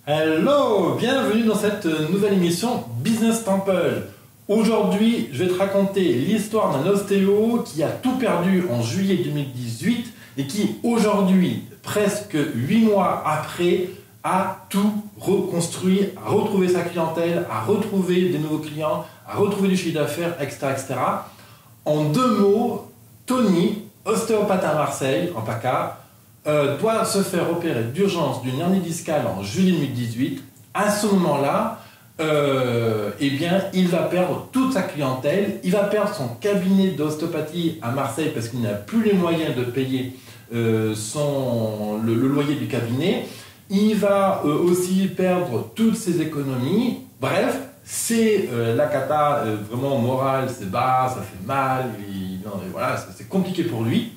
Hello, bienvenue dans cette nouvelle émission Business Temple. Aujourd'hui, je vais te raconter l'histoire d'un ostéo qui a tout perdu en juillet 2018 et qui aujourd'hui, presque 8 mois après, a tout reconstruit, a retrouvé sa clientèle, a retrouvé des nouveaux clients, a retrouvé du chiffre d'affaires, etc., etc. En 2 mots, Tony, ostéopathe à Marseille, en PACA, doit se faire opérer d'urgence d'une hernie discale en juillet 2018. À ce moment-là, eh bien, il va perdre toute sa clientèle, il va perdre son cabinet d'ostéopathie à Marseille parce qu'il n'a plus les moyens de payer le loyer du cabinet. Il va aussi perdre toutes ses économies. Bref, c'est la cata vraiment morale, c'est bas, ça fait mal, voilà, c'est compliqué pour lui.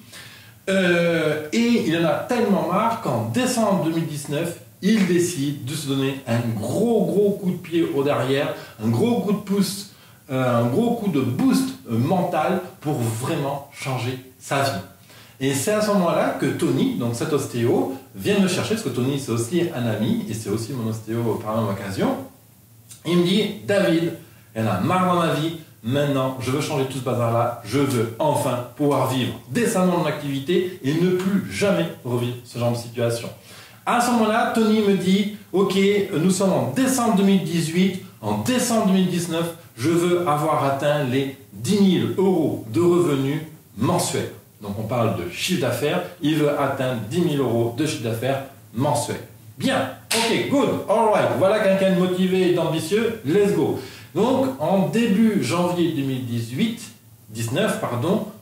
Et il en a tellement marre qu'en décembre 2019, il décide de se donner un gros coup de pied au derrière, un gros coup de pouce, un gros coup de boost mental pour vraiment changer sa vie. Et c'est à ce moment-là que Tony, donc cet ostéo, vient me chercher, parce que Tony c'est aussi un ami, et c'est aussi mon ostéo par la même occasion. Il me dit, David, il y en a marre dans ma vie, maintenant je veux changer tout ce bazar-là, je veux enfin pouvoir vivre décemment mon activité et ne plus jamais revivre ce genre de situation. À ce moment-là, Tony me dit, ok, nous sommes en décembre 2018, en décembre 2019, je veux avoir atteint les 10 000 € de revenus mensuels. Donc on parle de chiffre d'affaires, il veut atteindre 10 000 € de chiffre d'affaires mensuel. Bien, ok, good, alright, voilà quelqu'un de motivé et d'ambitieux, let's go. Donc en début janvier 2019,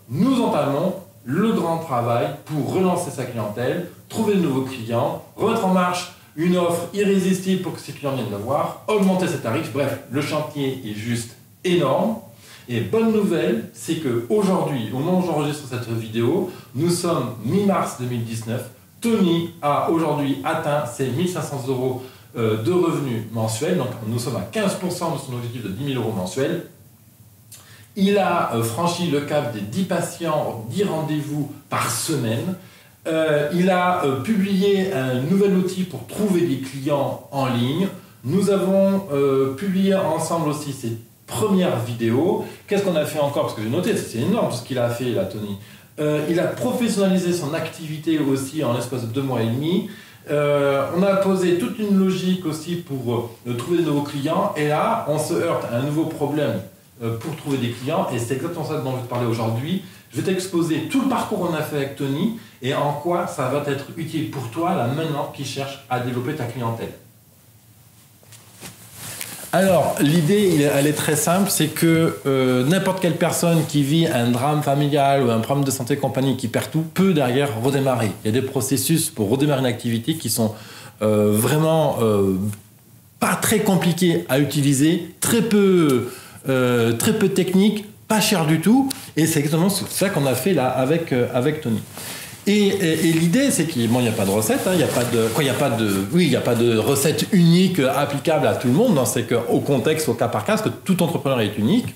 nous entamons le grand travail pour relancer sa clientèle, trouver de nouveaux clients, remettre en marche une offre irrésistible pour que ses clients viennent le voir, augmenter ses tarifs, bref, le chantier est juste énorme. Et bonne nouvelle, c'est qu'aujourd'hui, au moment où j'enregistre cette vidéo, nous sommes mi-mars 2019. Tony a aujourd'hui atteint ses 1 500 € de revenus mensuels. Donc nous sommes à 15% de son objectif de 10 000 € mensuels. Il a franchi le cap des 10 patients, 10 rendez-vous par semaine. Il a publié un nouvel outil pour trouver des clients en ligne. Nous avons publié ensemble aussi ses première vidéo. Qu'est-ce qu'on a fait encore? Parce que j'ai noté, c'est énorme tout ce qu'il a fait là, Tony. Il a professionnalisé son activité aussi en l'espace de 2 mois et demi. On a posé toute une logique aussi pour trouver de nouveaux clients. Et là, on se heurte à un nouveau problème pour trouver des clients. Et c'est exactement ça dont je vais te parler aujourd'hui. Je vais t'exposer tout le parcours qu'on a fait avec Tony et en quoi ça va être utile pour toi là maintenant qui cherche à développer ta clientèle. Alors, l'idée, elle est très simple, c'est que n'importe quelle personne qui vit un drame familial ou un problème de santé compagnie qui perd tout peut derrière redémarrer. Il y a des processus pour redémarrer une activité qui sont vraiment pas très compliqués à utiliser, très peu techniques, pas cher du tout. Et c'est exactement ça qu'on a fait là avec Tony. Et l'idée, c'est qu'il n'y a pas de recette, il n'y a pas de recette unique applicable à tout le monde, c'est qu'au contexte, au cas par cas, parce que tout entrepreneur est unique.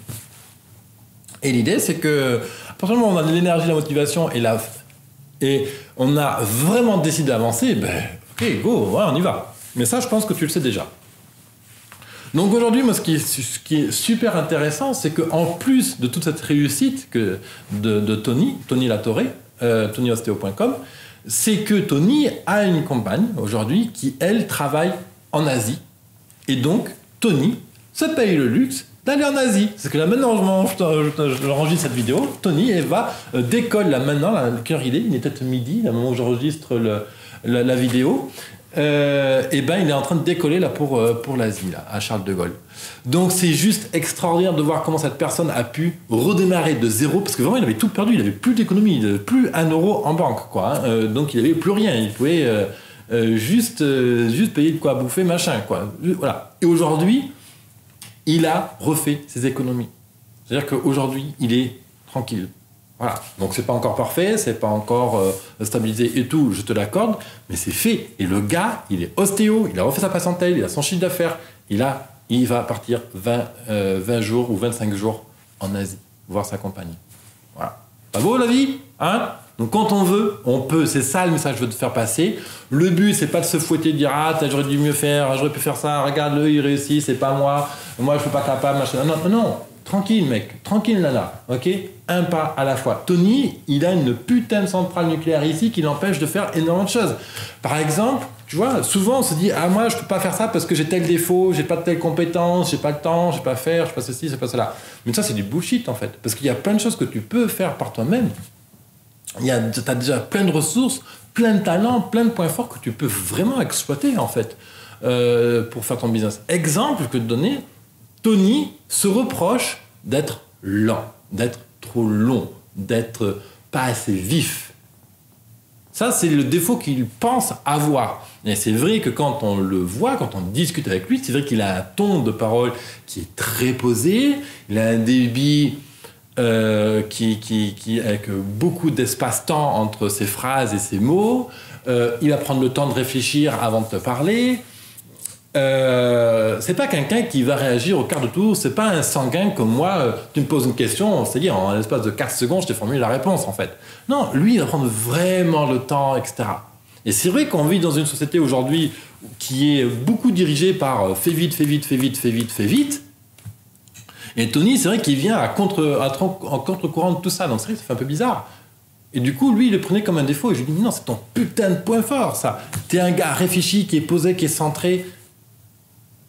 Et l'idée, c'est que, à partir du moment où on a de l'énergie, la motivation et on a vraiment décidé d'avancer, ok, go, ouais, on y va. Mais ça, je pense que tu le sais déjà. Donc aujourd'hui, moi, ce qui est super intéressant, c'est qu'en plus de toute cette réussite de Tony Latorre, TonyOstéo.com, c'est que Tony a une compagne aujourd'hui qui, elle, travaille en Asie. Et donc, Tony se paye le luxe d'aller en Asie. C'est que là, maintenant, je enregistre cette vidéo, Tony décolle là maintenant, l'heure il est peut-être midi, au moment où j'enregistre la vidéo. Il est en train de décoller là pour l'Asie, là, à Charles de Gaulle. Donc c'est juste extraordinaire de voir comment cette personne a pu redémarrer de zéro, parce que vraiment il avait tout perdu, il avait plus d'économie, il n'avait plus 1 € en banque, quoi. Donc il n'avait plus rien, il pouvait juste payer de quoi bouffer, machin, quoi. Voilà. Et aujourd'hui, il a refait ses économies. C'est-à-dire qu'aujourd'hui, il est tranquille. Voilà, donc c'est pas encore parfait, c'est pas encore stabilisé et tout, je te l'accorde, mais c'est fait. Et le gars, il est ostéo, il a refait sa patientèle, il a son chiffre d'affaires, il va partir 20 jours ou 25 jours en Asie, voir sa compagnie. Voilà. Pas beau la vie, hein? Donc quand on veut, on peut. C'est ça le message que je veux te faire passer. Le but, c'est pas de se fouetter, de dire ah j'aurais dû mieux faire, j'aurais pu faire ça, regarde-le, il réussit, c'est pas moi je suis pas capable, machin. Non. Tranquille mec, tranquille nana, ok? Un pas à la fois. Tony, il a une putain de centrale nucléaire ici qui l'empêche de faire énormément de choses. Par exemple, tu vois, souvent on se dit ah moi je peux pas faire ça parce que j'ai tel défaut, j'ai pas de telle compétence, j'ai pas le temps, j'ai pas faire, je sais pas ceci, c'est pas cela. Mais ça c'est du bullshit en fait, parce qu'il y a plein de choses que tu peux faire par toi-même. T'as déjà plein de ressources, plein de talents, plein de points forts que tu peux vraiment exploiter en fait pour faire ton business. Exemple que je peux te donner. Tony se reproche d'être lent, d'être trop long, d'être pas assez vif. Ça, c'est le défaut qu'il pense avoir. Et c'est vrai que quand on le voit, quand on discute avec lui, c'est vrai qu'il a un ton de parole qui est très posé, il a un débit qui avec beaucoup d'espace-temps entre ses phrases et ses mots. Il va prendre le temps de réfléchir avant de te parler. C'est pas quelqu'un qui va réagir au quart de tour, c'est pas un sanguin comme moi, tu me poses une question, c'est-à-dire en l'espace de 4 secondes je t'ai formulé la réponse en fait. Non, lui il va prendre vraiment le temps, etc. Et c'est vrai qu'on vit dans une société aujourd'hui qui est beaucoup dirigée par fais vite, fais vite, fais vite, fais vite, fais vite. Et Tony, c'est vrai qu'il vient en contre-courant de tout ça, donc c'est vrai que ça fait un peu bizarre. Et du coup, lui, il le prenait comme un défaut. Et je lui dis, non, c'est ton putain de point fort, ça. T'es un gars réfléchi, qui est posé, qui est centré,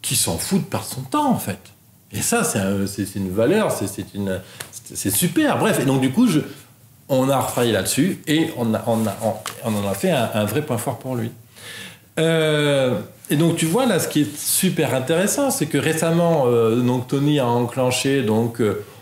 qui s'en fout de perdre son temps, en fait. Et ça, c'est une valeur, c'est super. Bref, et donc du coup, on a retravaillé là-dessus et on en a fait un vrai point fort pour lui. Et donc tu vois là, ce qui est super intéressant, c'est que récemment, donc Tony a enclenché,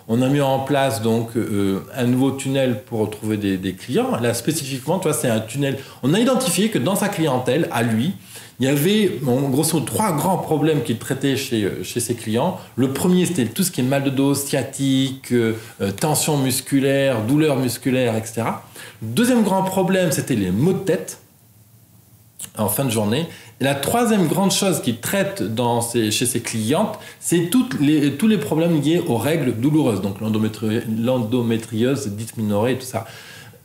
on a mis en place un nouveau tunnel pour trouver des clients. Là spécifiquement, tu vois, c'est un tunnel. On a identifié que dans sa clientèle, à lui, il y avait, grosso modo, 3 grands problèmes qu'il traitait chez ses clients. Le premier, c'était tout ce qui est mal de dos, sciatique, tension musculaire, douleur musculaire, etc. Le deuxième grand problème, c'était les maux de tête en fin de journée. Et la troisième grande chose qu'il traite chez ses clientes, c'est tous les problèmes liés aux règles douloureuses. Donc l'endométriose, dysménorrhée, tout ça.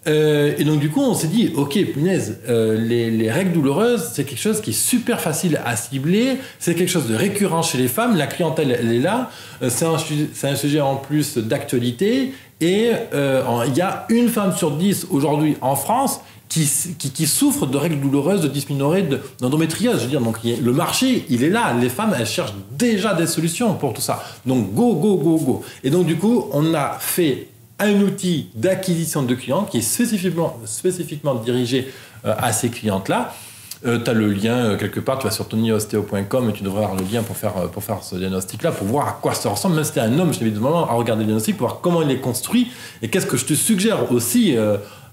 Et donc du coup on s'est dit ok punaise, les règles douloureuses c'est quelque chose qui est super facile à cibler, c'est quelque chose de récurrent chez les femmes, la clientèle elle est là, c'est un sujet en plus d'actualité et il y a une femme sur 10 aujourd'hui en France qui souffre de règles douloureuses, de dysménorrhée, d'endométriose. Je veux dire, donc le marché, il est là. Les femmes, elles cherchent déjà des solutions pour tout ça. Donc go. Et donc du coup, on a fait un outil d'acquisition de clients qui est spécifiquement dirigé à ces clientes-là. Tu as le lien quelque part, tu vas sur tonyosteo.com et tu devrais avoir le lien pour faire ce diagnostic-là, pour voir à quoi ça ressemble. Même si tu es un homme, je t'invite vraiment à regarder le diagnostic pour voir comment il est construit et qu'est-ce que je te suggère aussi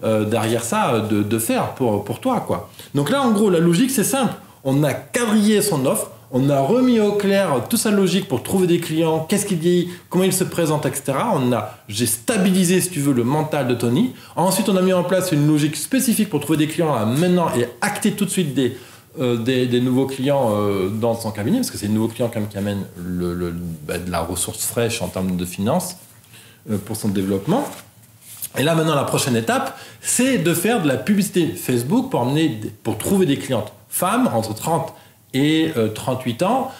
derrière ça de faire pour toi, quoi. Donc là, en gros, la logique, c'est simple. On a quadrillé son offre, on a remis au clair toute sa logique pour trouver des clients, qu'est-ce qu'il dit, comment il se présente, etc. J'ai stabilisé, si tu veux, le mental de Tony. Ensuite, on a mis en place une logique spécifique pour trouver des clients là, maintenant et acter tout de suite des nouveaux clients dans son cabinet, parce que c'est les nouveaux clients quand même qui amènent de la ressource fraîche en termes de finances pour son développement. Et là, maintenant, la prochaine étape, c'est de faire de la publicité Facebook pour trouver des clientes femmes entre 30 et 38 ans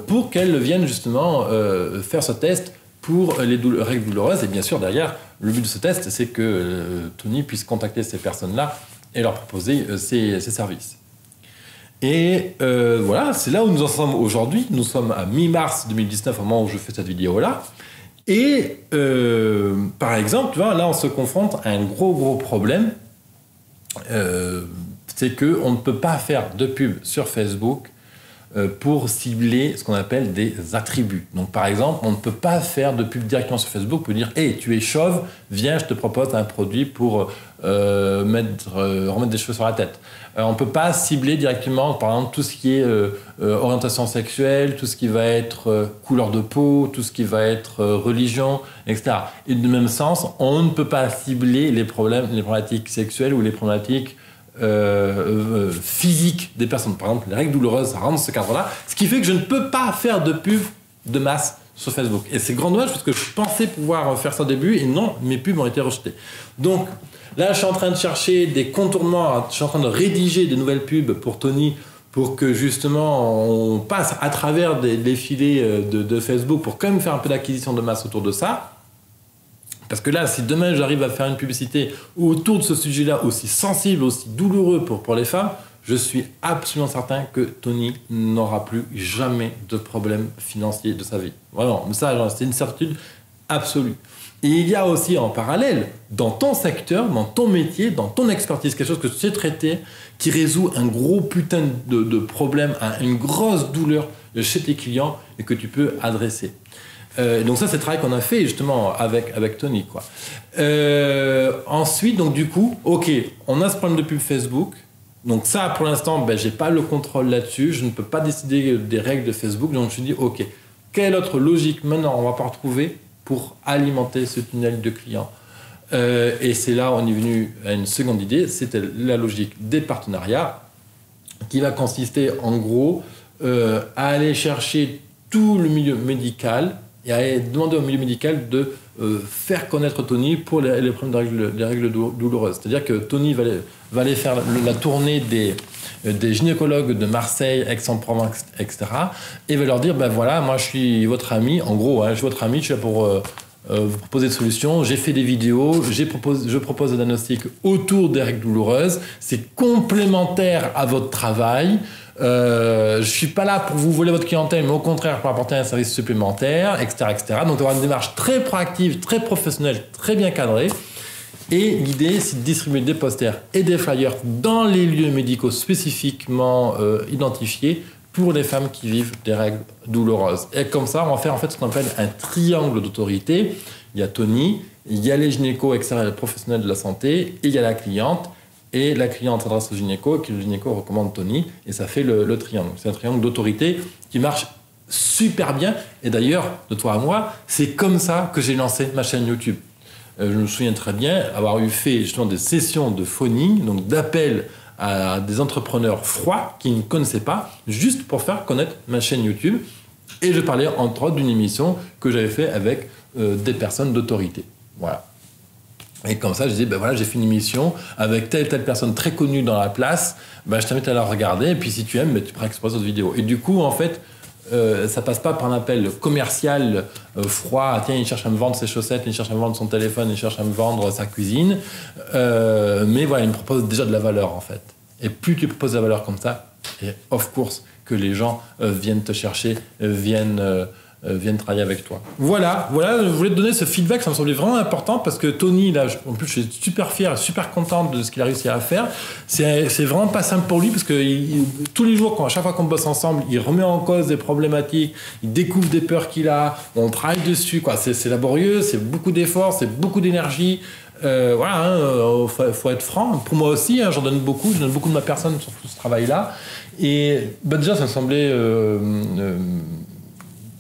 pour qu'elles viennent justement faire ce test pour les règles douloureuses. Et bien sûr, derrière, le but de ce test, c'est que Tony puisse contacter ces personnes-là et leur proposer ses services. Et voilà, c'est là où nous en sommes aujourd'hui. Nous sommes à mi-mars 2019 au moment où je fais cette vidéo-là. Et par exemple, tu vois, là, on se confronte à un gros problème. C'est qu'on ne peut pas faire de pub sur Facebook pour cibler ce qu'on appelle des attributs. Donc, par exemple, on ne peut pas faire de pub directement sur Facebook pour dire « Hey, tu es chauve, viens, je te propose un produit pour remettre des cheveux sur la tête. » On ne peut pas cibler directement, par exemple, tout ce qui est orientation sexuelle, tout ce qui va être couleur de peau, tout ce qui va être religion, etc. Et du même sens, on ne peut pas cibler les problématiques sexuelles ou les problématiques physiques des personnes. Par exemple, les règles douloureuses, ça rentre dans ce cadre-là. Ce qui fait que je ne peux pas faire de pub de masse sur Facebook. Et c'est grand dommage parce que je pensais pouvoir faire ça au début et non, mes pubs ont été rejetées. Donc là, je suis en train de chercher des contournements, je suis en train de rédiger des nouvelles pubs pour Tony pour que justement on passe à travers des filets de Facebook pour quand même faire un peu d'acquisition de masse autour de ça. Parce que là, si demain j'arrive à faire une publicité autour de ce sujet-là aussi sensible, aussi douloureux pour les femmes, je suis absolument certain que Tony n'aura plus jamais de problème financier de sa vie. Vraiment, ça, c'est une certitude absolue. Et il y a aussi en parallèle, dans ton secteur, dans ton métier, dans ton expertise, quelque chose que tu sais traiter, qui résout un gros putain de problème, une grosse douleur chez tes clients et que tu peux adresser. Donc ça, c'est le travail qu'on a fait justement avec Tony, quoi. Ensuite, donc du coup, ok, on a ce problème de pub Facebook. Donc ça, pour l'instant, j'ai pas le contrôle là-dessus. Je ne peux pas décider des règles de Facebook. Donc je me suis dit, ok, quelle autre logique maintenant on va pas retrouver pour alimenter ce tunnel de clients? Et c'est là on est venu à une seconde idée. C'était la logique des partenariats qui va consister en gros à aller chercher tout le milieu médical et à demander au milieu médical de faire connaître Tony pour les problèmes des règles douloureuses. C'est-à-dire que Tony va aller faire la tournée des gynécologues de Marseille, Aix-en-Provence, etc. Et va leur dire, voilà, moi je suis votre ami, en gros, je suis votre ami, je suis là pour vous proposer des solutions, j'ai fait des vidéos, je propose des diagnostics autour des règles douloureuses, c'est complémentaire à votre travail. Je suis pas là pour vous voler votre clientèle, mais au contraire pour apporter un service supplémentaire, etc., etc. Donc avoir une démarche très proactive, très professionnelle, très bien cadrée. Et l'idée, c'est de distribuer des posters et des flyers dans les lieux médicaux spécifiquement identifiés pour les femmes qui vivent des règles douloureuses. Et comme ça, on va faire en fait ce qu'on appelle un triangle d'autorité. Il y a Tony, il y a les gynécos, etc., les professionnels de la santé, et il y a la cliente. Et la cliente s'adresse au gynéco, et le gynéco recommande Tony, et ça fait le triangle. C'est un triangle d'autorité qui marche super bien. Et d'ailleurs, de toi à moi, c'est comme ça que j'ai lancé ma chaîne YouTube. Je me souviens très bien avoir fait justement des sessions de phoning, donc d'appel à des entrepreneurs froids qui ne connaissaient pas, juste pour faire connaître ma chaîne YouTube. Et je parlais entre autres d'une émission que j'avais fait avec des personnes d'autorité. Voilà. Et comme ça, je disais, voilà, j'ai fait une émission avec telle personne très connue dans la place, je t'invite à la regarder, et puis si tu aimes, tu pourras exposer d'autres vidéos. Et du coup, en fait, ça passe pas par un appel commercial froid, tiens, il cherche à me vendre ses chaussettes, il cherche à me vendre son téléphone, il cherche à me vendre sa cuisine, mais voilà, il me propose déjà de la valeur, en fait. Et plus tu proposes de la valeur comme ça, et of course, que les gens viennent te chercher, viennent travailler avec toi. Voilà, je voulais te donner ce feedback, ça me semblait vraiment important parce que Tony, là, en plus, je suis super fier et super content de ce qu'il a réussi à faire. C'est vraiment pas simple pour lui parce que tous les jours, à chaque fois qu'on bosse ensemble, il remet en cause des problématiques, il découvre des peurs qu'il a, on travaille dessus, quoi. C'est laborieux, c'est beaucoup d'efforts, c'est beaucoup d'énergie. Faut être franc. Pour moi aussi, j'en donne beaucoup, je donne beaucoup de ma personne sur tout ce travail-là. Et déjà, ça me semblait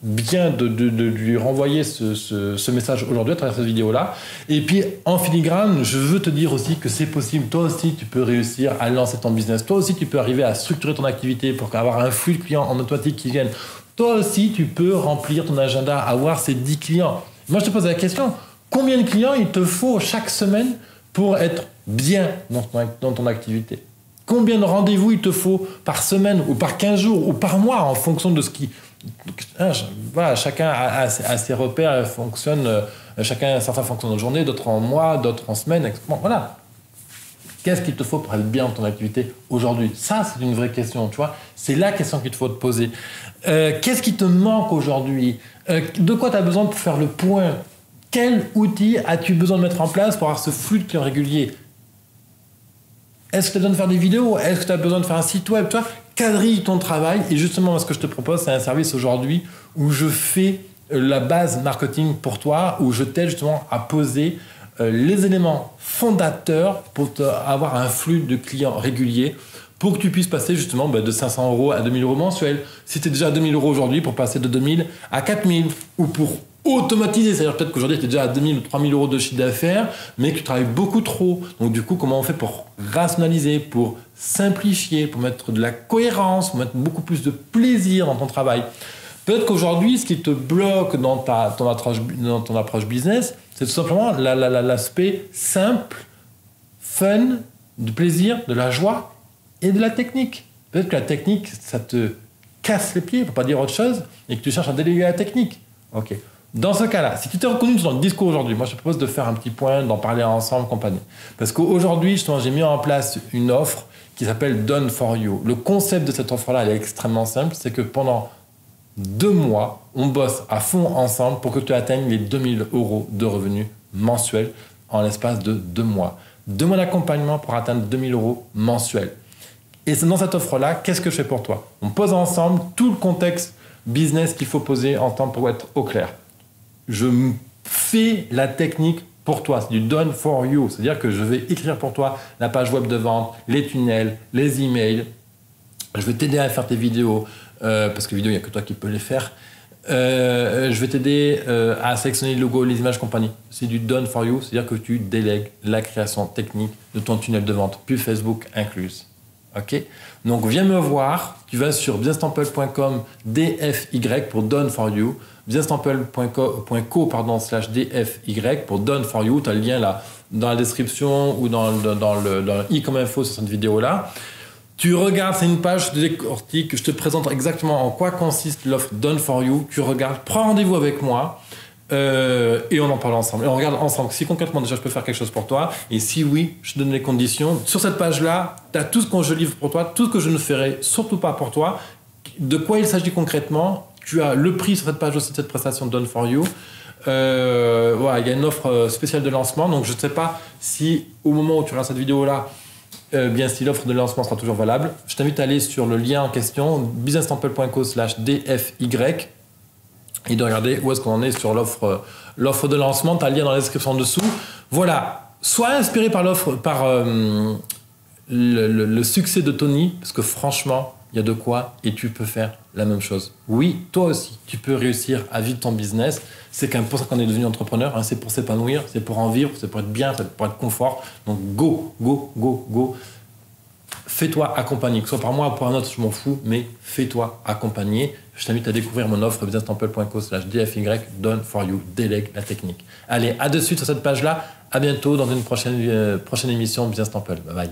bien de lui renvoyer ce message aujourd'hui à travers cette vidéo-là. Et puis, en filigrane, je veux te dire aussi que c'est possible. Toi aussi, tu peux réussir à lancer ton business. Toi aussi, tu peux arriver à structurer ton activité pour avoir un flux de clients en automatique qui viennent. Toi aussi, tu peux remplir ton agenda, avoir ces 10 clients. Moi, je te pose la question, combien de clients il te faut chaque semaine pour être bien dans ton activité? Combien de rendez-vous il te faut par semaine ou par 15 jours ou par mois en fonction de ce qui... Voilà, chacun a ses repères, certains fonctionnent en journée, d'autres en mois, d'autres en semaine, etc. Voilà. Qu'est-ce qu'il te faut pour être bien dans ton activité aujourd'hui? Ça, c'est une vraie question, tu vois. C'est la question qu'il te faut te poser. Qu'est-ce qui te manque aujourd'hui? De quoi tu as besoin pour faire le point? Quel outil as-tu besoin de mettre en place pour avoir ce flux de clients régulier? Est-ce que tu as besoin de faire des vidéos? Est-ce que tu as besoin de faire un site web? Tu vois, quadrille ton travail. Et justement, ce que je te propose, c'est un service aujourd'hui où je fais la base marketing pour toi, où je t'aide justement à poser les éléments fondateurs pour avoir un flux de clients réguliers pour que tu puisses passer justement de 500 € à 2000 € mensuels. Si tu es déjà à 2000 € aujourd'hui, pour passer de 2000 à 4000 ou pour automatiser, c'est-à-dire peut-être qu'aujourd'hui tu es déjà à 2000 ou 3000 € de chiffre d'affaires, mais que tu travailles beaucoup trop. Donc du coup, comment on fait pour rationaliser, pour simplifier, pour mettre de la cohérence, pour mettre beaucoup plus de plaisir dans ton travail, Peut-être qu'aujourd'hui, ce qui te bloque dans ton approche business, c'est tout simplement l'aspect simple, fun, du plaisir, de la joie et de la technique. Peut-être que la technique, ça te casse les pieds, pour pas dire autre chose, et que tu cherches à déléguer la technique. Ok. Dans ce cas-là, si tu t'es reconnu dans le discours aujourd'hui, moi je te propose de faire un petit point, d'en parler ensemble, compagnie. Parce qu'aujourd'hui, justement, j'ai mis en place une offre qui s'appelle Done for You. Le concept de cette offre-là, elle est extrêmement simple, c'est que pendant 2 mois, on bosse à fond ensemble pour que tu atteignes les 2000 € de revenus mensuels en l'espace de 2 mois. 2 mois d'accompagnement pour atteindre 2000 € mensuels. Et dans cette offre-là, qu'est-ce que je fais pour toi? On pose ensemble tout le contexte business qu'il faut poser ensemble pour être au clair. Je fais la technique pour toi. C'est du done for you. C'est-à-dire que je vais écrire pour toi la page web de vente, les tunnels, les emails. Je vais t'aider à faire tes vidéos, parce que les vidéos, il n'y a que toi qui peux les faire. Je vais t'aider à sélectionner le logo, les images, compagnie. C'est du done for you. C'est-à-dire que tu délègues la création technique de ton tunnel de vente, pub Facebook incluse. Ok, donc viens me voir, tu vas sur businesstemple.com DFY pour Done for You, businesstemple.co /DFY pour Done for You, tu as le lien là dans la description ou dans le i comme info sur cette vidéo là. Tu regardes, c'est une page, je te décortique, je te présente exactement en quoi consiste l'offre Done for You, tu regardes, prends rendez-vous avec moi. Et on en parle ensemble. Et on regarde ensemble si concrètement déjà je peux faire quelque chose pour toi. Et si oui, je te donne les conditions. Sur cette page-là, tu as tout ce que je livre pour toi, tout ce que je ne ferai surtout pas pour toi. De quoi il s'agit concrètement. Tu as le prix sur cette page aussi de cette prestation Done for You. Voilà, il y a une offre spéciale de lancement. Donc je ne sais pas si au moment où tu regardes cette vidéo-là, bien si l'offre de lancement sera toujours valable. Je t'invite à aller sur le lien en question, businesstemple.co /DFY. Et de regarder où est-ce qu'on en est sur l'offre de lancement. Tu as le lien dans la description en dessous. Voilà, sois inspiré par le succès de Tony, parce que franchement, il y a de quoi et tu peux faire la même chose. Oui, toi aussi, tu peux réussir à vivre ton business. C'est quand même pour ça qu'on est devenu entrepreneur. Hein. C'est pour s'épanouir, c'est pour en vivre, c'est pour être bien, c'est pour être confort. Donc go, go, go, go. Fais-toi accompagner, que ce soit par moi ou par un autre, je m'en fous, mais fais-toi accompagner. Je t'invite à découvrir mon offre businesstemple.co /DFY, Done for You, délègue la technique. Allez, à de suite sur cette page-là. À bientôt dans une prochaine émission Business Temple. Bye bye.